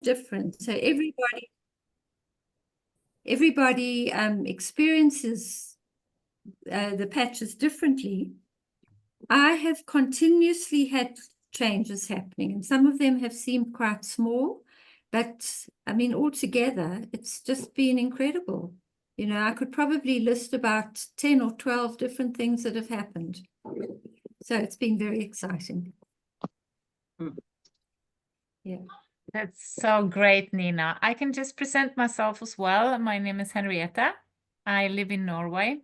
different. So everybody experiences the patches differently. I have continuously had changes happening, and some of them have seemed quite small, but I mean, altogether, it's just been incredible. You know, I could probably list about 10 or 12 different things that have happened. So it's been very exciting. Yeah. That's so great, Nina. I can just present myself as well. My name is Henriëtte. I live in Norway.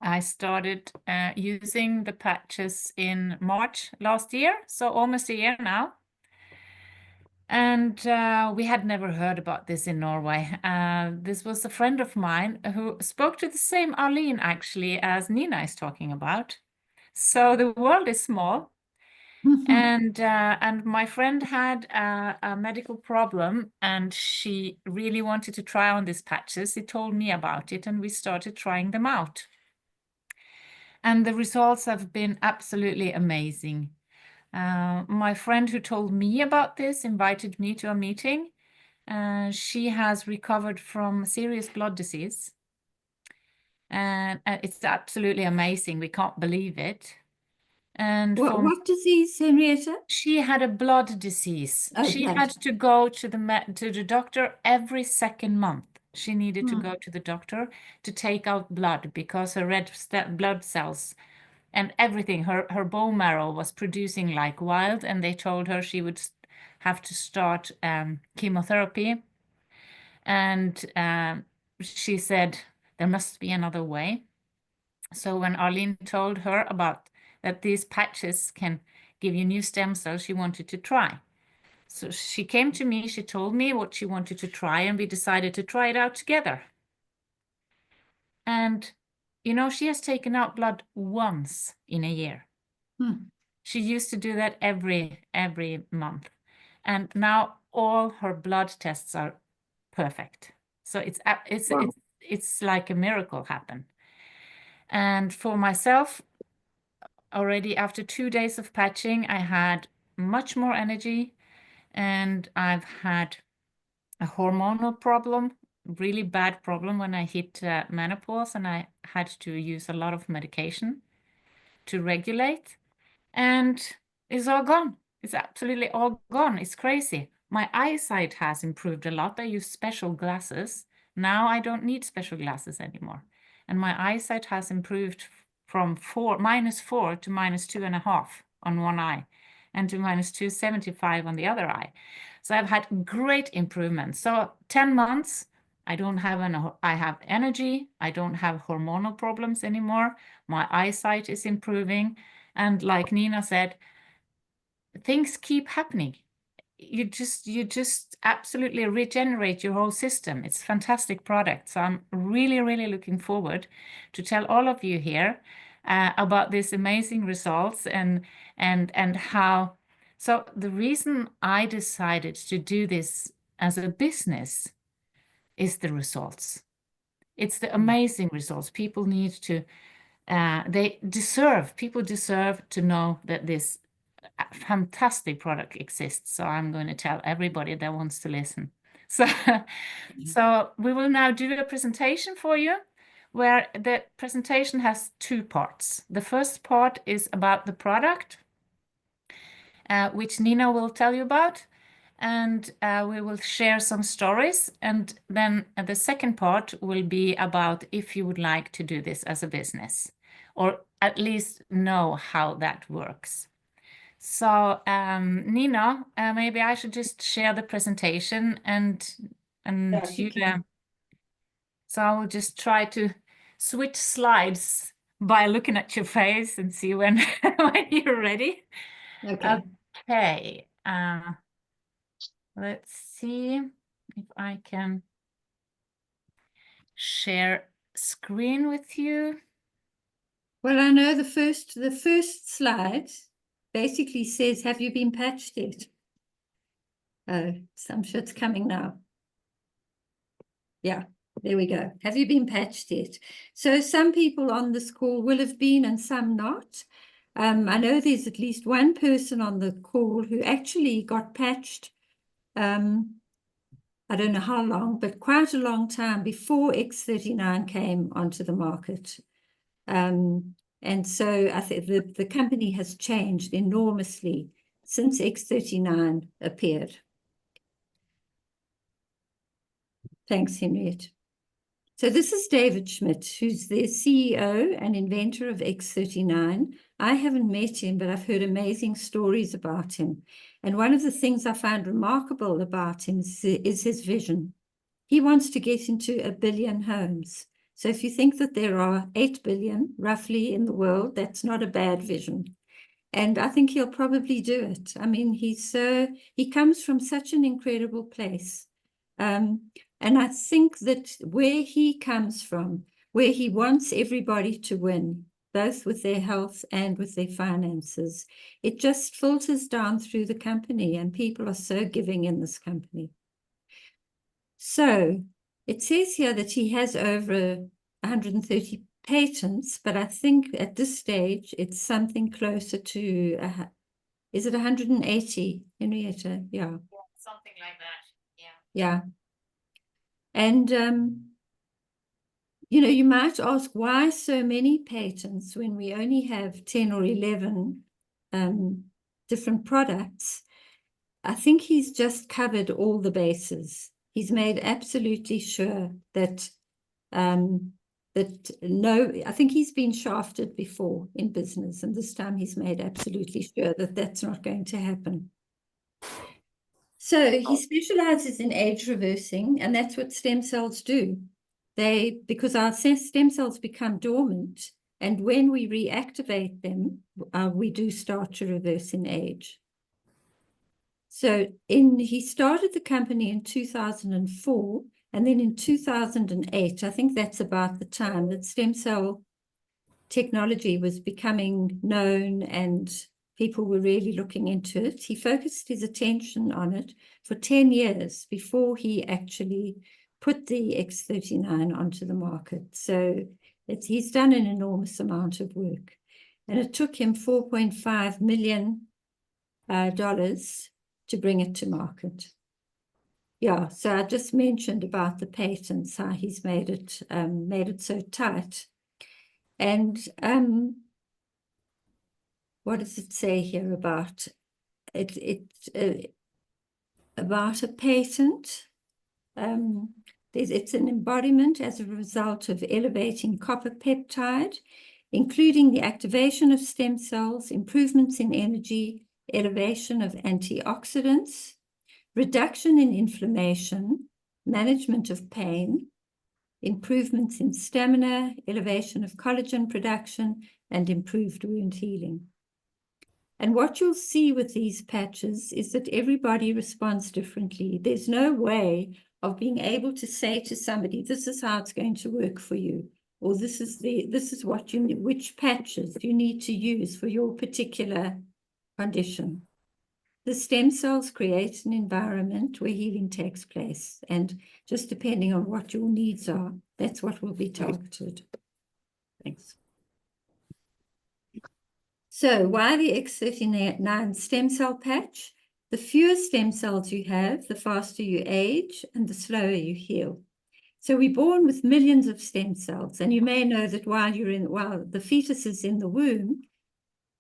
I started using the patches in March last year, so almost a year now. And we had never heard about this in Norway. This was a friend of mine who spoke to the same Arlene, actually, as Nina is talking about. So the world is small. And my friend had a medical problem, and she really wanted to try on these patches. She told me about it, and we started trying them out. And the results have been absolutely amazing. My friend who told me about this invited me to a meeting. She has recovered from serious blood disease. And it's absolutely amazing. We can't believe it. And what disease, Henriëtte? She had a blood disease. Oh, she blood. had to go to the doctor every second month. She needed to go to the doctor to take out blood because her red blood cells and everything, her bone marrow was producing like wild, and they told her she would have to start chemotherapy. And she said there must be another way. So when Arlene told her about that these patches can give you new stem cells, she wanted to try. So she came to me, she told me what she wanted to try, and we decided to try it out together. And, you know, she has taken out blood once in a year. She used to do that every month. And now all her blood tests are perfect. So it's like a miracle happened. And for myself, already after 2 days of patching, I had much more energy, and I've had a hormonal problem, really bad problem when I hit menopause, and I had to use a lot of medication to regulate, and it's all gone. It's absolutely all gone. It's crazy. My eyesight has improved a lot. I use special glasses. Now I don't need special glasses anymore. And my eyesight has improved from -4 to -2.5 on one eye, and to -2.75 on the other eye. So I've had great improvements. So 10 months, I have energy. I don't have hormonal problems anymore. My eyesight is improving. And like Nina said, things keep happening. You just absolutely regenerate your whole system. It's a fantastic product. So I'm really, really looking forward to tell all of you here about these amazing results and how. So the reason I decided to do this as a business is the results. It's the amazing results. People need to, people deserve to know that this fantastic product exists. So I'm going to tell everybody that wants to listen. So, so we will now do a presentation for you, where the presentation has 2 parts. The first part is about the product, which Nina will tell you about, and we will share some stories. And then the second part will be about if you would like to do this as a business, or at least know how that works. So Nina, maybe I should just share the presentation and you. So I will just try to switch slides by looking at your face and see when when you're ready. Okay. Let's see if I can share screen with you. Well, I know the first slide basically says, have you been patched yet? Some shit's coming now. Yeah, there we go. Have you been patched yet? So some people on this call will have been and some not. I know there's at least one person on the call who actually got patched I don't know how long, but quite a long time before X39 came onto the market. And so I think the company has changed enormously since X39 appeared. Thanks, Henriëtte. So this is David Schmidt, who's the CEO and inventor of X39. I haven't met him, but I've heard amazing stories about him. And one of the things I find remarkable about him is his vision. He wants to get into 1 billion homes. So if you think that there are 8 billion roughly in the world, that's not a bad vision. And I think he'll probably do it. I mean, he comes from such an incredible place. And I think that where he comes from, where he wants everybody to win, both with their health and with their finances, it just filters down through the company, and people are so giving in this company. So it says here that he has over 130 patents, but I think at this stage it's something closer to, is it 180, Henriëtte? Yeah. Something like that. Yeah. Yeah. And, you know, you might ask why so many patents when we only have 10 or 11 different products. I think he's just covered all the bases. He's made absolutely sure that, I think he's been shafted before in business, and this time he's made absolutely sure that that's not going to happen. So he specializes in age reversing, and that's what stem cells do. Because our stem cells become dormant, and when we reactivate them, we do start to reverse in age. So he started the company in 2004, and then in 2008, I think that's about the time that stem cell technology was becoming known and people were really looking into it. He focused his attention on it for 10 years before he actually put the X39 onto the market. So he's done an enormous amount of work. And it took him $4.5 million to bring it to market. Yeah, so I just mentioned about the patents, how he's made it so tight. And what does it say here about it? About a patent. It's an embodiment as a result of elevating copper peptide, including the activation of stem cells, improvements in energy, elevation of antioxidants, reduction in inflammation, management of pain, improvements in stamina, elevation of collagen production, and improved wound healing. And what you'll see with these patches is that everybody responds differently. There's no way of being able to say to somebody, this is how it's going to work for you, or this is what which patches you need to use for your particular condition. The stem cells create an environment where healing takes place, and just depending on what your needs are, that's what will be targeted. Thanks. So why the X39 stem cell patch? The fewer stem cells you have, the faster you age and the slower you heal. So we're born with millions of stem cells, and you may know that while the fetus is in the womb,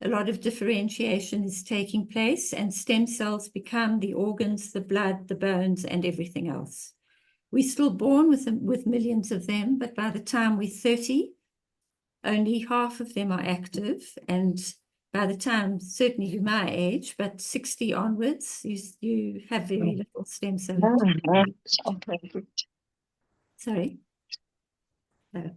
a lot of differentiation is taking place, and stem cells become the organs, the blood, the bones, and everything else. We're still born with millions of them, but by the time we're 30, only half of them are active, and by the time, certainly you're my age, but 60 onwards, you have very little stem cell. Sorry. No.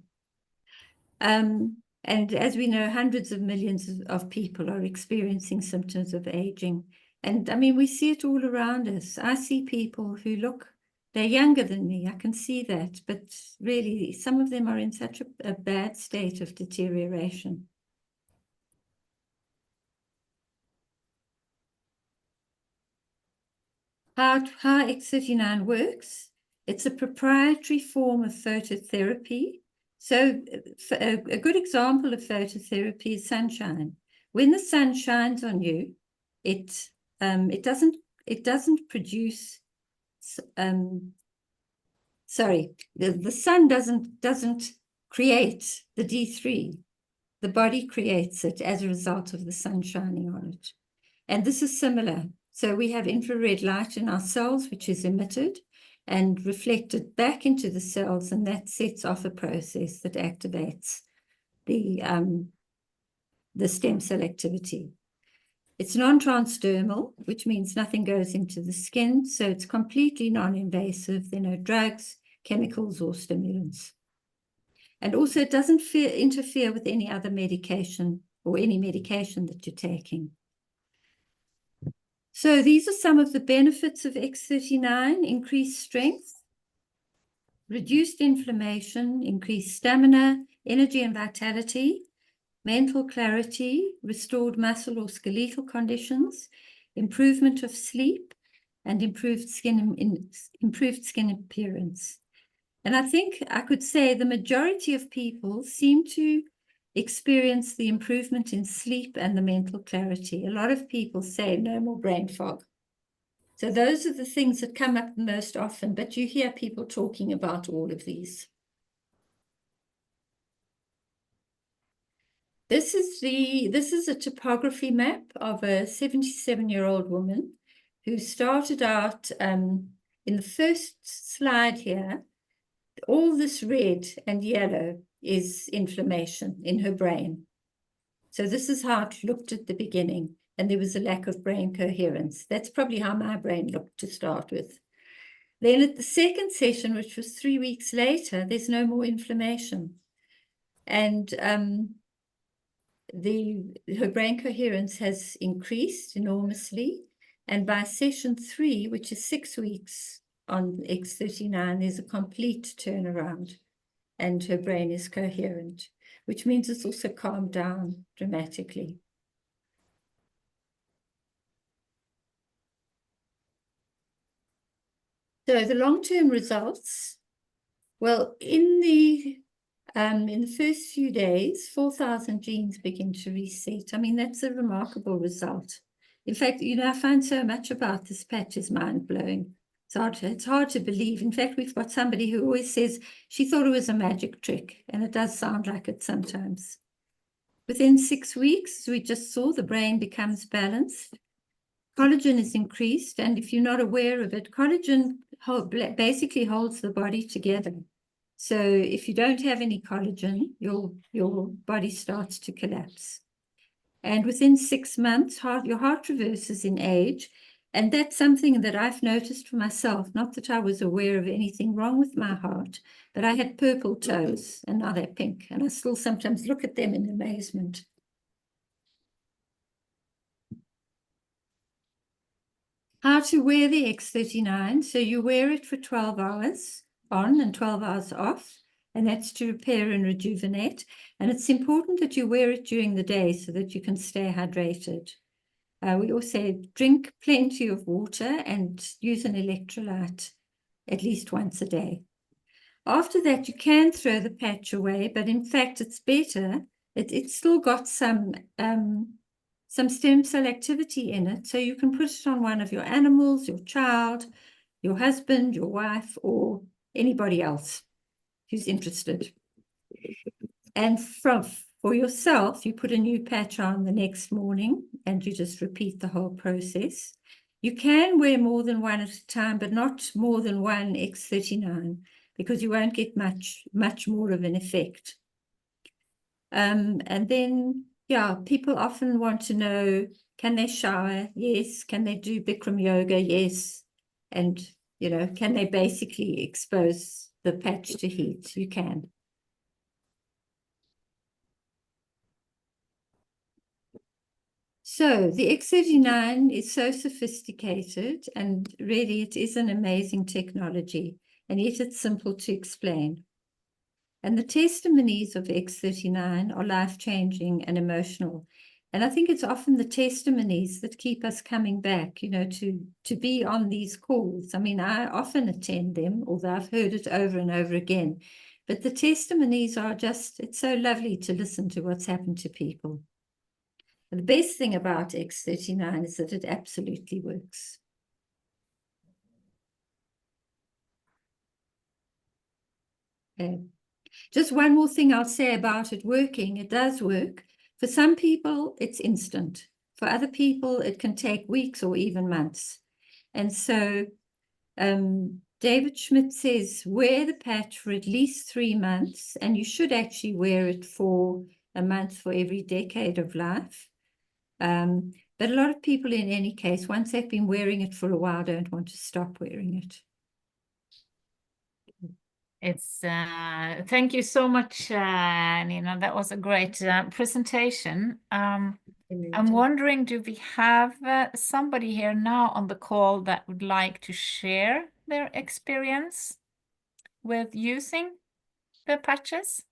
And as we know, hundreds of millions of people are experiencing symptoms of aging. And I mean, we see it all around us. I see people who they're younger than me. I can see that. But really, some of them are in such a bad state of deterioration. How X39 works? It's a proprietary form of phototherapy. So a good example of phototherapy is sunshine. When the sun shines on you, it doesn't produce sorry, the sun doesn't create the D3. The body creates it as a result of the sun shining on it. And this is similar. So we have infrared light in our cells, which is emitted and reflected back into the cells, and that sets off a process that activates the stem cell activity. It's non-transdermal, which means nothing goes into the skin, so it's completely non-invasive. There are no drugs, chemicals, or stimulants. And also it doesn't interfere with any other medication or any medication that you're taking. So these are some of the benefits of X39: increased strength, reduced inflammation, increased stamina, energy and vitality, mental clarity, restored muscle or skeletal conditions, improvement of sleep, and improved skin appearance. And I think I could say the majority of people seem to experience the improvement in sleep and the mental clarity. A lot of people say no more brain fog. So those are the things that come up the most often, but you hear people talking about all of these. This is a topography map of a 77-year-old woman who started out in the first slide here. All this red and yellow is inflammation in her brain. So this is how it looked at the beginning, and there was a lack of brain coherence. That's probably how my brain looked to start with. Then at the second session, which was 3 weeks later, there's no more inflammation. And her brain coherence has increased enormously. And by session 3, which is 6 weeks on X39, there's a complete turnaround and her brain is coherent, which means it's also calmed down dramatically. So the long-term results, well, in the first few days, 4,000 genes begin to reset. I mean, that's a remarkable result. In fact, you know, I find so much about this patch is mind-blowing. It's hard to believe. In fact, we've got somebody who always says she thought it was a magic trick, and it does sound like it sometimes. Within 6 weeks, as we just saw, the brain becomes balanced. Collagen is increased, and if you're not aware of it, collagen basically holds the body together. So if you don't have any collagen, your body starts to collapse. And within 6 months, your heart reverses in age. And that's something that I've noticed for myself, not that I was aware of anything wrong with my heart, but I had purple toes and now they're pink. And I still sometimes look at them in amazement. How to wear the X39. So you wear it for 12 hours on and 12 hours off. And that's to repair and rejuvenate. And it's important that you wear it during the day so that you can stay hydrated. We also drink plenty of water and use an electrolyte at least once a day. After that, you can throw the patch away, but in fact, it's better. It's still got some stem cell activity in it, so you can put it on one of your animals, your child, your husband, your wife, or anybody else who's interested. And for yourself, you put a new patch on the next morning and you just repeat the whole process. You can wear more than one at a time, but not more than one X39 because you won't get much more of an effect. And then, yeah, people often want to know, can they shower? Yes. Can they do Bikram yoga? Yes. And, you know, can they basically expose the patch to heat? You can. So the X39 is so sophisticated, and really it is an amazing technology, and yet it's simple to explain. And the testimonies of X39 are life-changing and emotional. And I think it's often the testimonies that keep us coming back, you know, to be on these calls. I mean, I often attend them, although I've heard it over and over again. But the testimonies are just, it's so lovely to listen to what's happened to people. And the best thing about X39 is that it absolutely works. Just one more thing I'll say about it working. It does work. For some people, it's instant. For other people, it can take weeks or even months. And so David Schmidt says, wear the patch for at least 3 months, and you should actually wear it for a month for every decade of life. But a lot of people, in any case, once they've been wearing it for a while, don't want to stop wearing it. It's thank you so much, Nina. That was a great presentation. I'm wondering, do we have somebody here now on the call that would like to share their experience with using the patches?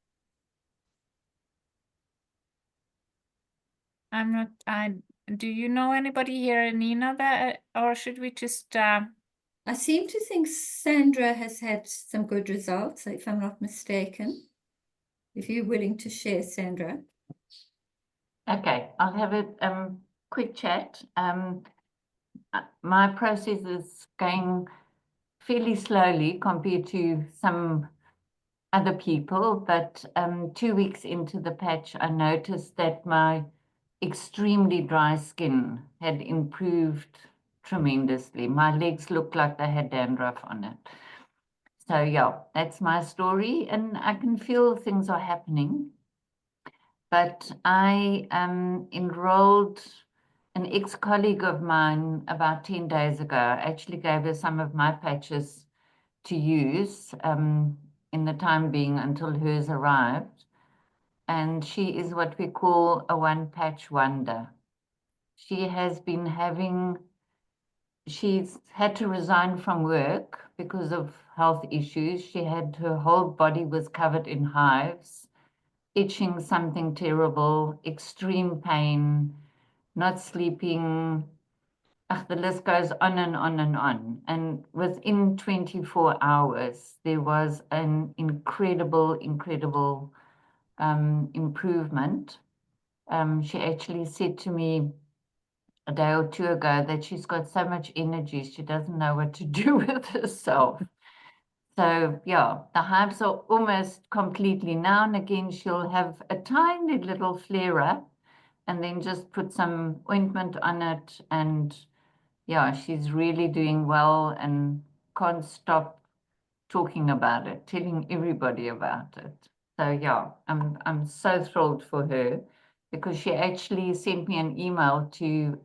Do you know anybody here, Nina, that, or should we just I seem to think Sandra has had some good results, if I'm not mistaken. If you're willing to share, Sandra. Okay, I'll have a quick chat. My process is going fairly slowly compared to some other people, but 2 weeks into the patch, I noticed that my extremely dry skin had improved tremendously. My legs looked like they had dandruff on it. So yeah, that's my story, and I can feel things are happening. But I enrolled an ex-colleague of mine about 10 days ago. I actually gave her some of my patches to use in the time being until hers arrived. And she is what we call a one-patch wonder. She has been having, she's had to resign from work because of health issues. She had, her whole body was covered in hives, itching something terrible, extreme pain, not sleeping. The list goes on and on and on. And within 24 hours, there was an incredible improvement. She actually said to me a day or two ago that she's got so much energy, she doesn't know what to do with herself. So yeah, the hives are almost completely. Now and again, she'll have a tiny little flare up and then just put some ointment on it. And yeah, she's really doing well and can't stop talking about it, telling everybody about it. So yeah, I'm so thrilled for her, because she actually sent me an email to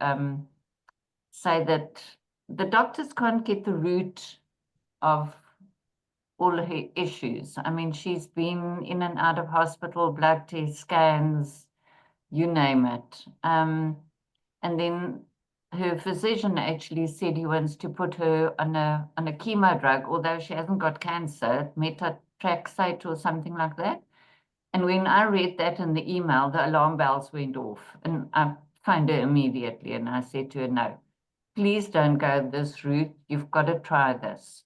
say that the doctors can't get the root of all her issues. I mean, she's been in and out of hospital, blood tests, scans, you name it. And then her physician actually said he wants to put her on a chemo drug, although she hasn't got cancer, methotrexate or something like that. And when I read that in the email, the alarm bells went off, and I phoned her immediately and I said to her, no, please don't go this route. You've got to try this.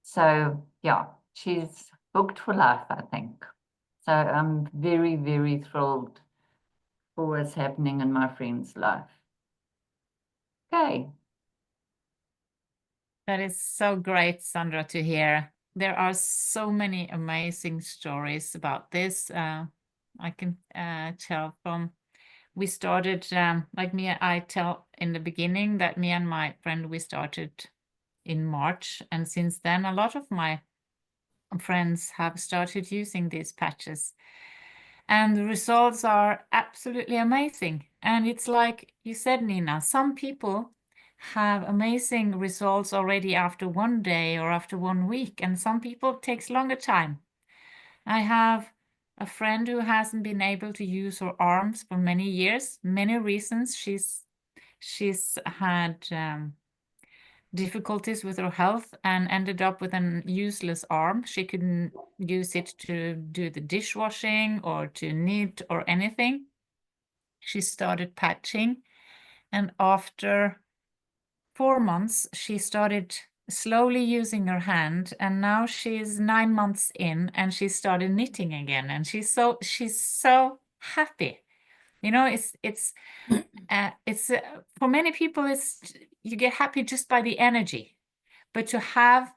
So yeah, she's booked for life, I think. So I'm very, very thrilled for what's happening in my friend's life. Okay. That is so great, Sandra, to hear. There are so many amazing stories about this. I can tell from, we started, like me, I tell in the beginning that me and my friend, we started in March. And since then, a lot of my friends have started using these patches. And the results are absolutely amazing. And it's like you said, Nina, some people have amazing results already after 1 day or after 1 week, and some people it takes longer time. I have a friend who hasn't been able to use her arms for many years, many reasons. She's had difficulties with her health and ended up with an useless arm. She couldn't use it to do the dishwashing or to knit or anything. She started patching, and after 4 months, she started slowly using her hand, and now she's 9 months in and she started knitting again, and she's so happy. You know, it's for many people, it's, you get happy just by the energy, but to have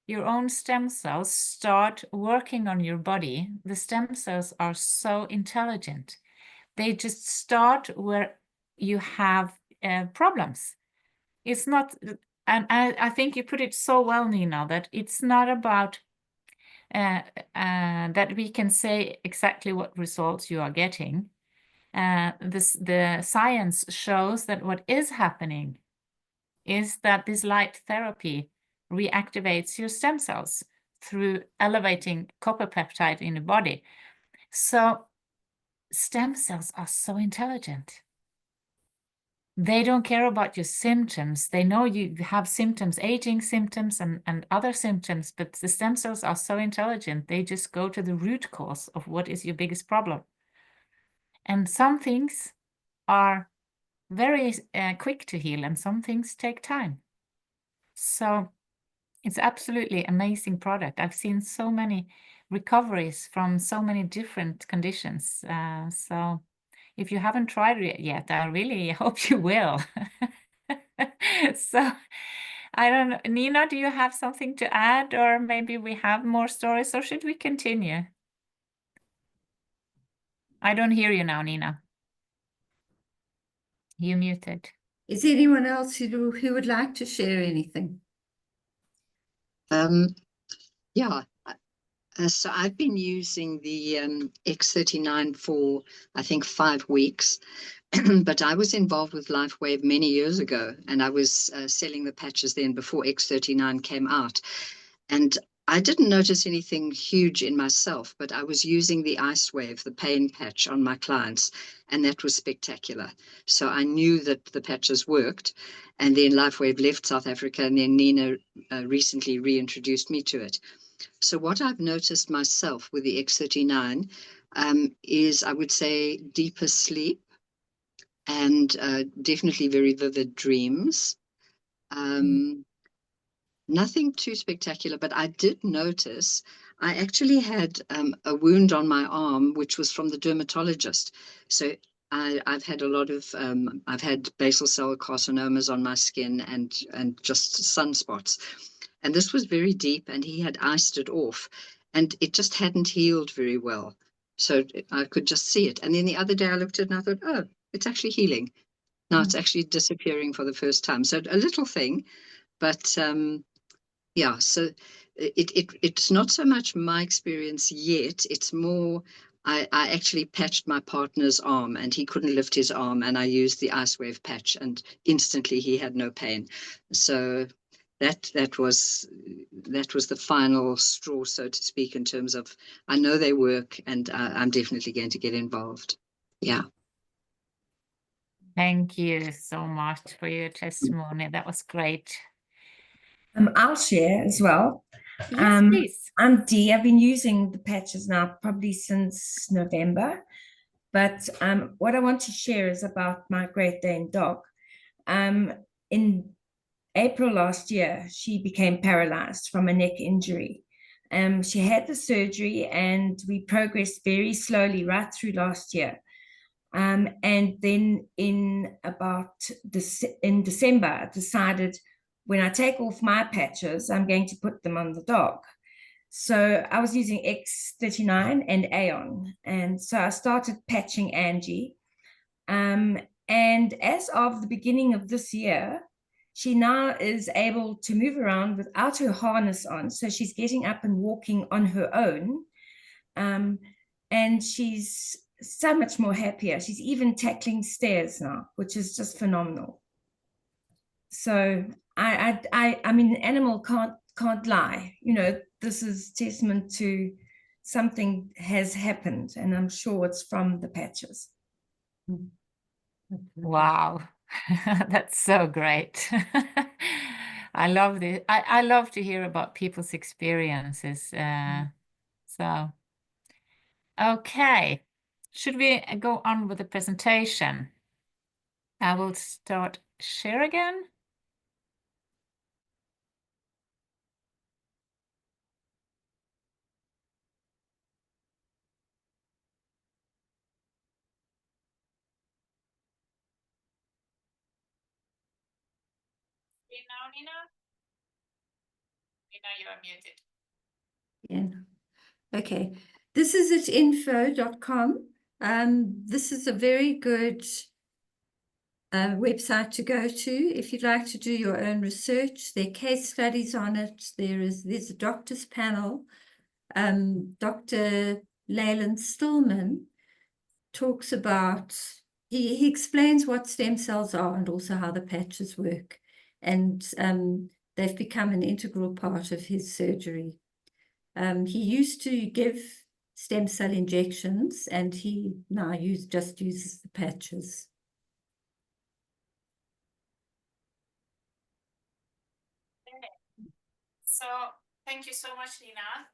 your own stem cells start working on your body, the stem cells are so intelligent. They just start where you have problems. It's not, and I think you put it so well, Nina, that it's not about that we can say exactly what results you are getting. The science shows that what is happening is that this light therapy reactivates your stem cells through elevating copper peptide in the body. So stem cells are so intelligent. They don't care about your symptoms. They know you have symptoms, aging symptoms and other symptoms, but the stem cells are so intelligent. They just go to the root cause of what is your biggest problem. And some things are very quick to heal and some things take time. So it's absolutely amazing product. I've seen so many recoveries from so many different conditions. So if you haven't tried it yet, I really hope you will. So I don't know, Nina, do you have something to add, or maybe we have more stories, or should we continue? I don't hear you now, Nina. You muted. Is anyone else who would like to share anything? Yeah, so I've been using the X39 for, I think, 5 weeks, but I was involved with Lifewave many years ago, and I was selling the patches then before X39 came out. And I didn't notice anything huge in myself, but I was using the Icewave, the pain patch, on my clients, and that was spectacular. So I knew that the patches worked, and then Lifewave left South Africa, and then Nina recently reintroduced me to it. So what I've noticed myself with the X39 is, I would say, deeper sleep and definitely very vivid dreams. Nothing too spectacular, but I did notice I actually had a wound on my arm, which was from the dermatologist. So I've had a lot of, I've had basal cell carcinomas on my skin and just sunspots. And this was very deep, and he had iced it off, and it just hadn't healed very well. So I could just see it. And then the other day I looked at it and I thought, oh, it's actually healing. Now it's actually disappearing for the first time. So a little thing, but yeah, so it's not so much my experience yet. It's more, I actually patched my partner's arm, and he couldn't lift his arm, and I used the Icewave patch, and instantly he had no pain. So that was the final straw, so to speak, in terms of, I know they work, and I'm definitely going to get involved. Yeah. Thank you so much for your testimony. That was great. I'll share as well. Yes, please. I'm Dee. I've been using the patches now probably since November. But what I want to share is about my Great Dane dog. In April last year, she became paralyzed from a neck injury. She had the surgery, and we progressed very slowly right through last year. And then in December, I decided, when I take off my patches, I'm going to put them on the dog. So I was using X39 and Aeon. And so I started patching Angie. And as of the beginning of this year, she now is able to move around without her harness on. So she's getting up and walking on her own. And she's so much more happier. She's even tackling stairs now, which is just phenomenal. So I mean, an animal can't lie. You know, this is testament to something has happened, and I'm sure it's from the patches. Wow, that's so great. I love this. I love to hear about people's experiences. So, okay, should we go on with the presentation? I will start share again. See now, Nina? Nina, you are muted. Yeah. Okay. This is at info.com. This is a very good website to go to if you'd like to do your own research. There are case studies on it. There's a doctor's panel. Dr. Leyland Stillman talks about, he explains what stem cells are and also how the patches work. And they've become an integral part of his surgery. He used to give stem cell injections, and he now just uses the patches. So thank you so much, Nina.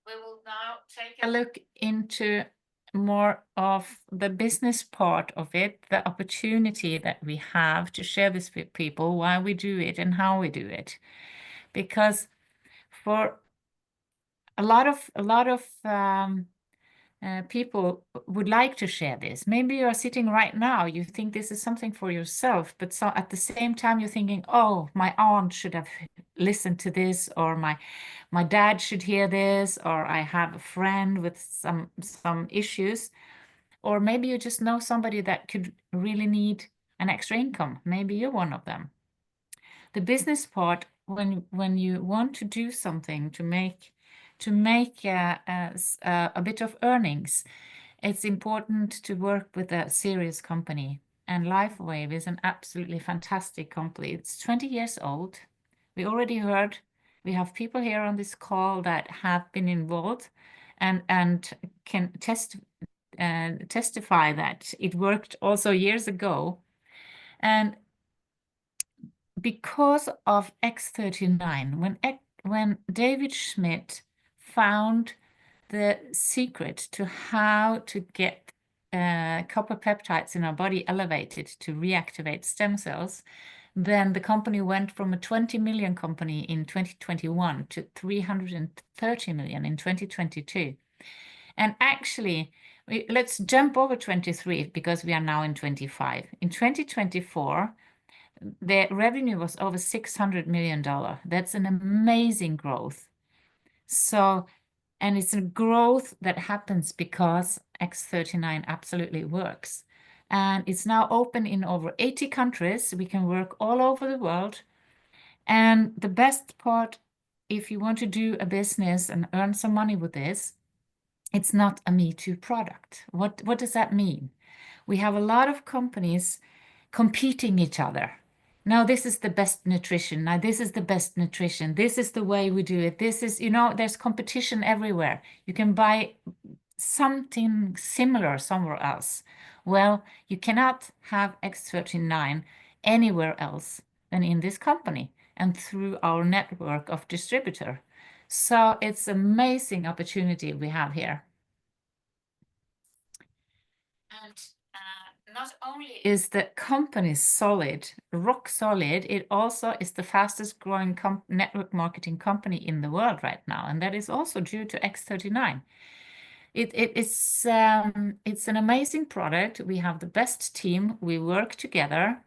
We will now take a look into more of the business part of it, the opportunity that we have to share this with people, why we do it and how we do it. Because for a lot of people would like to share this. Maybe you are sitting right now, you think this is something for yourself, but so at the same time you're thinking, oh, my aunt should have listened to this, or my dad should hear this, or I have a friend with some issues, or maybe you just know somebody that could really need an extra income. Maybe you're one of them. The business part, when you want to do something to make a bit of earnings, it's important to work with a serious company. And Lifewave is an absolutely fantastic company. It's 20 years old. We already heard, we have people here on this call that have been involved and can testify that it worked also years ago. And because of X39, when David Schmidt found the secret to how to get copper peptides in our body elevated to reactivate stem cells, then the company went from a 20 million company in 2021 to 330 million in 2022. And actually, let's jump over 23 because we are now in 25. In 2024, the revenue was over $600 million. That's an amazing growth. So, and it's a growth that happens because X39 absolutely works. And it's now open in over 80 countries. We can work all over the world. And the best part, if you want to do a business and earn some money with this, it's not a Me Too product. What does that mean? We have a lot of companies competing each other. Now this is the best nutrition. Now this is the best nutrition. This is the way we do it. This is, there's competition everywhere. You can buy something similar somewhere else. Well, you cannot have X39 anywhere else than in this company and through our network of distributor. So it's an amazing opportunity we have here. And not only is the company solid, rock solid, it also is the fastest growing network marketing company in the world right now. And that is also due to X39. It's an amazing product. We have the best team. We work together.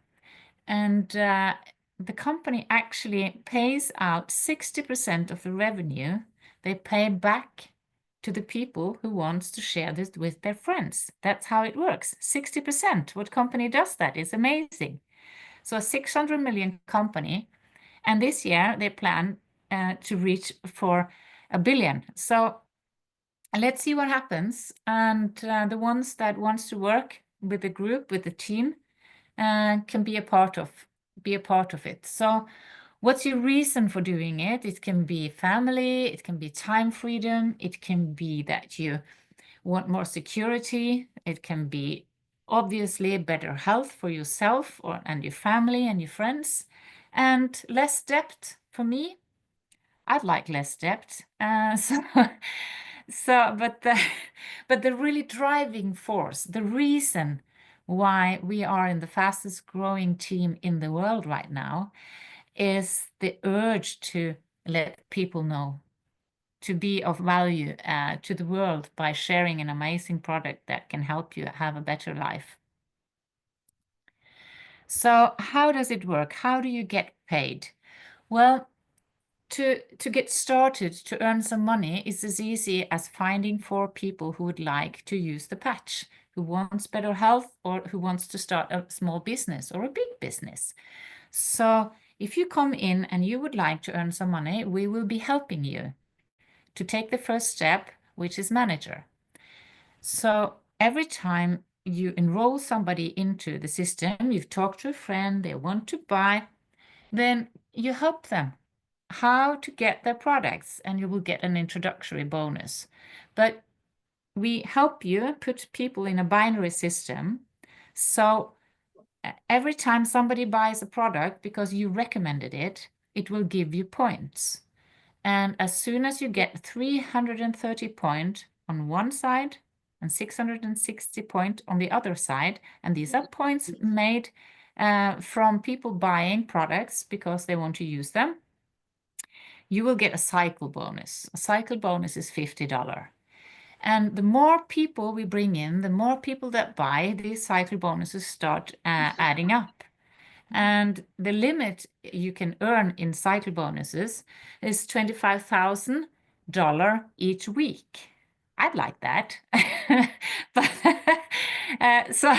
And the company actually pays out 60% of the revenue. They pay back to the people who wants to share this with their friends. That's how it works. 60%. What company does that? It's amazing. So a 600 million company, and this year they plan to reach for $1 billion. So let's see what happens. And the ones that wants to work with the group, with the team, can be a part of it. So what's your reason for doing it? It can be family, it can be time freedom, it can be that you want more security, it can be obviously better health for yourself and your family and your friends, and less debt. For me, I'd like less debt. But the really driving force, the reason why we are in the fastest growing team in the world right now is the urge to let people know, to be of value to the world by sharing an amazing product that can help you have a better life. So how does it work? How do you get paid? Well, to get started to earn some money is as easy as finding 4 people who would like to use the patch, who wants better health or who wants to start a small business or a big business. So if you come in and you would like to earn some money, we will be helping you to take the first step, which is manager. So every time you enroll somebody into the system, you've talked to a friend, they want to buy, then you help them how to get their products, and you will get an introductory bonus. But we help you put people in a binary system. So every time somebody buys a product because you recommended it, it will give you points. And as soon as you get 330 points on one side and 660 points on the other side, and these are points made from people buying products because they want to use them, you will get a cycle bonus. A cycle bonus is $50. And the more people we bring in, the more people that buy, these cycle bonuses start adding up. And the limit you can earn in cycle bonuses is $25,000 each week. I'd like that. But so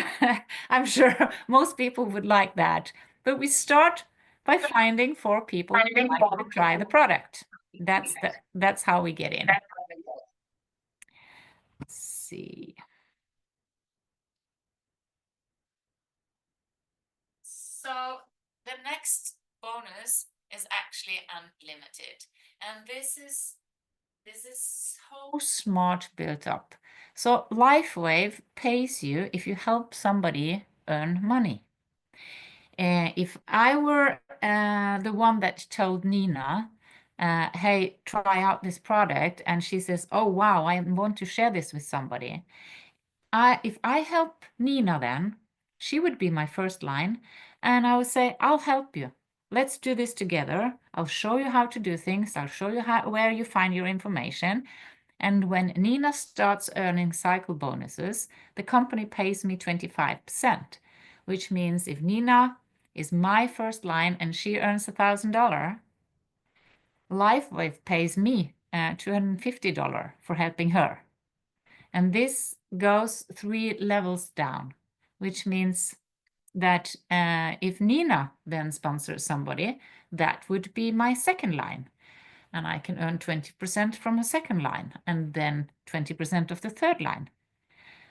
I'm sure most people would like that. But we start by finding 4 people who would like to try the product. That's how we get in. Let's see. So the next bonus is actually unlimited, and this is so smart built up. So Lifewave pays you if you help somebody earn money. If I were the one that told Nina, hey, try out this product, and she says, oh, wow, I want to share this with somebody. If I help Nina then, she would be my first line, and I would say, I'll help you. Let's do this together. I'll show you how to do things. I'll show you where you find your information. And when Nina starts earning cycle bonuses, the company pays me 25%, which means if Nina is my first line and she earns $1,000, Lifewave pays me $250 for helping her. And this goes 3 levels down, which means that if Nina then sponsors somebody, that would be my second line. And I can earn 20% from a second line and then 20% of the third line.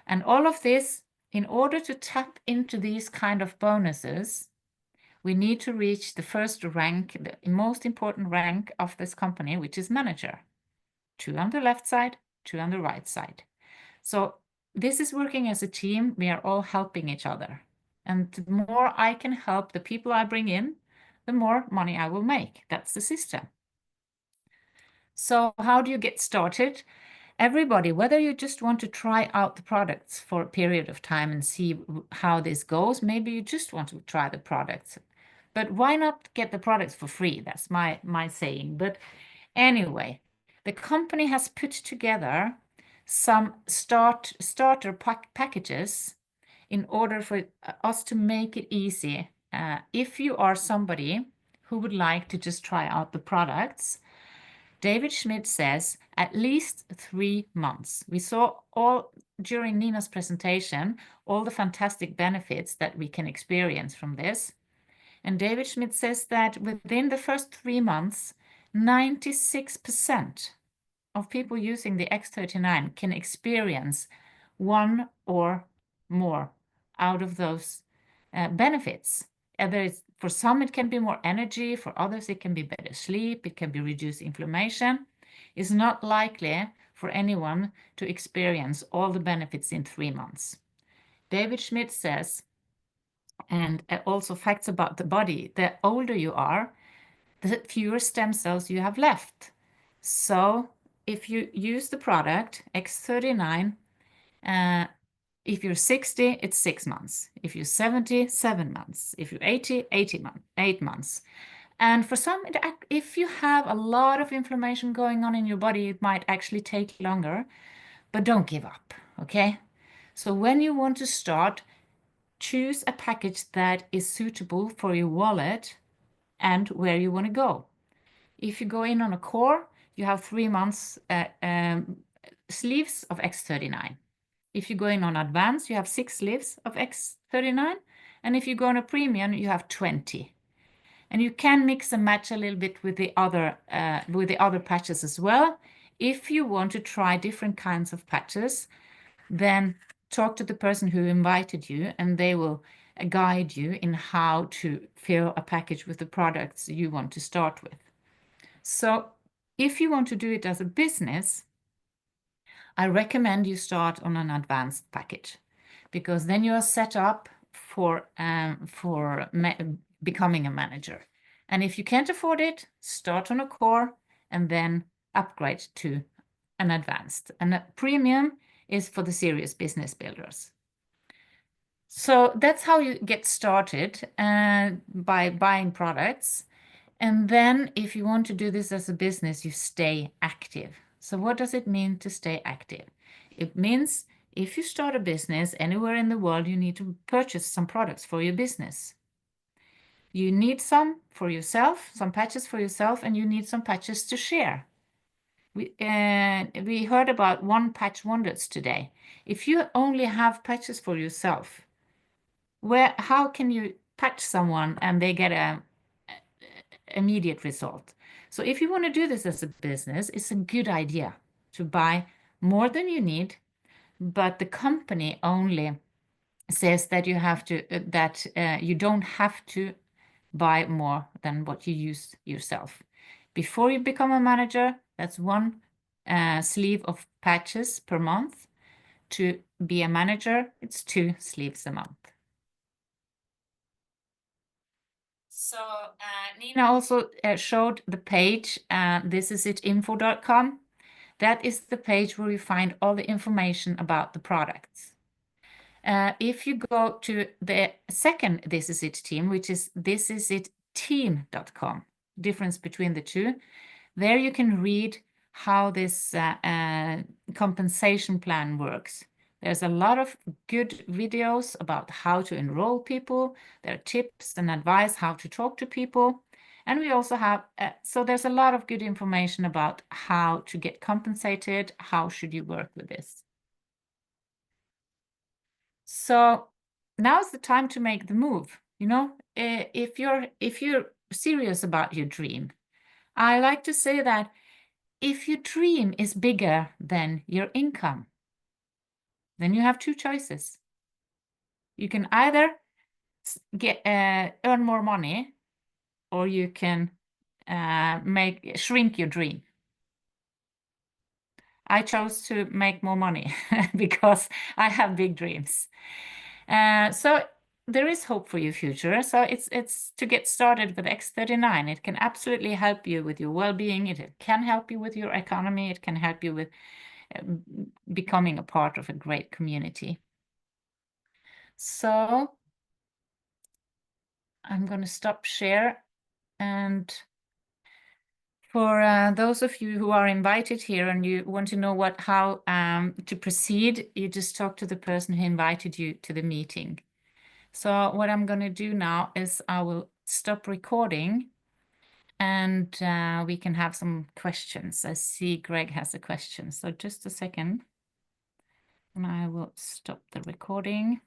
And all of this, in order to tap into these kind of bonuses, we need to reach the first rank, the most important rank of this company, which is manager. 2 on the left side, 2 on the right side. So this is working as a team. We are all helping each other. And the more I can help the people I bring in, the more money I will make. That's the system. So how do you get started? Everybody, whether you just want to try out the products for a period of time and see how this goes, maybe you just want to try the products. But why not get the products for free? That's my saying. But anyway, the company has put together some starter packages in order for us to make it easy. If you are somebody who would like to just try out the products, David Schmidt says at least 3 months. We saw all during Nina's presentation, all the fantastic benefits that we can experience from this. And David Schmidt says that within the first 3 months, 96% of people using the X39 can experience 1 or more out of those benefits. For some, it can be more energy. For others, it can be better sleep. It can be reduced inflammation. It's not likely for anyone to experience all the benefits in 3 months. David Schmidt says, and also facts about the body, the older you are, the fewer stem cells you have left. So if you use the product X39, if you're 60, it's 6 months. If you're 70, 7 months. If you're 80, 8 months. And for some, if you have a lot of inflammation going on in your body, it might actually take longer, but don't give up, okay? So when you want to start, choose a package that is suitable for your wallet and where you want to go. If you go in on a core, you have 3 months sleeves of X39. If you go in on advanced, you have 6 sleeves of X39. And if you go on a premium, you have 20. And you can mix and match a little bit with the other patches as well. If you want to try different kinds of patches, then talk to the person who invited you, and they will guide you in how to fill a package with the products you want to start with. So if you want to do it as a business, I recommend you start on an advanced package, because then you are set up for becoming a manager. And if you can't afford it, start on a core and then upgrade to an advanced. And a premium is for the serious business builders. So that's how you get started, by buying products. And then if you want to do this as a business, you stay active. So what does it mean to stay active? It means if you start a business anywhere in the world, you need to purchase some products for your business. You need some for yourself, some patches for yourself, and you need some patches to share. We heard about one patch wonders today. If you only have patches for yourself, how can you patch someone and they get a immediate result? So if you want to do this as a business, it's a good idea to buy more than you need, but the company only says that you have to you don't have to buy more than what you use yourself. Before you become a manager, that's 1 sleeve of patches per month. To be a manager, it's 2 sleeves a month. So Nina also showed the page, thisisit.info.com. That is the page where you find all the information about the products. If you go to the second This Is It team, which is thisisitteam.com, difference between the two, there you can read how this compensation plan works. There's a lot of good videos about how to enroll people. There are tips and advice how to talk to people. And we also have, so there's a lot of good information about how to get compensated, how should you work with this. So now's the time to make the move. You know, if you're serious about your dream, I like to say that if your dream is bigger than your income, then you have 2 choices. You can either earn more money, or you can shrink your dream. I chose to make more money because I have big dreams. So there is hope for your future. So it's to get started with X39. It can absolutely help you with your well-being. It can help you with your economy. It can help you with becoming a part of a great community. So I'm going to stop share. And for those of you who are invited here and you want to know how to proceed, you just talk to the person who invited you to the meeting. So what I'm going to do now is I will stop recording, and we can have some questions. I see Greg has a question. So just a second, and I will stop the recording.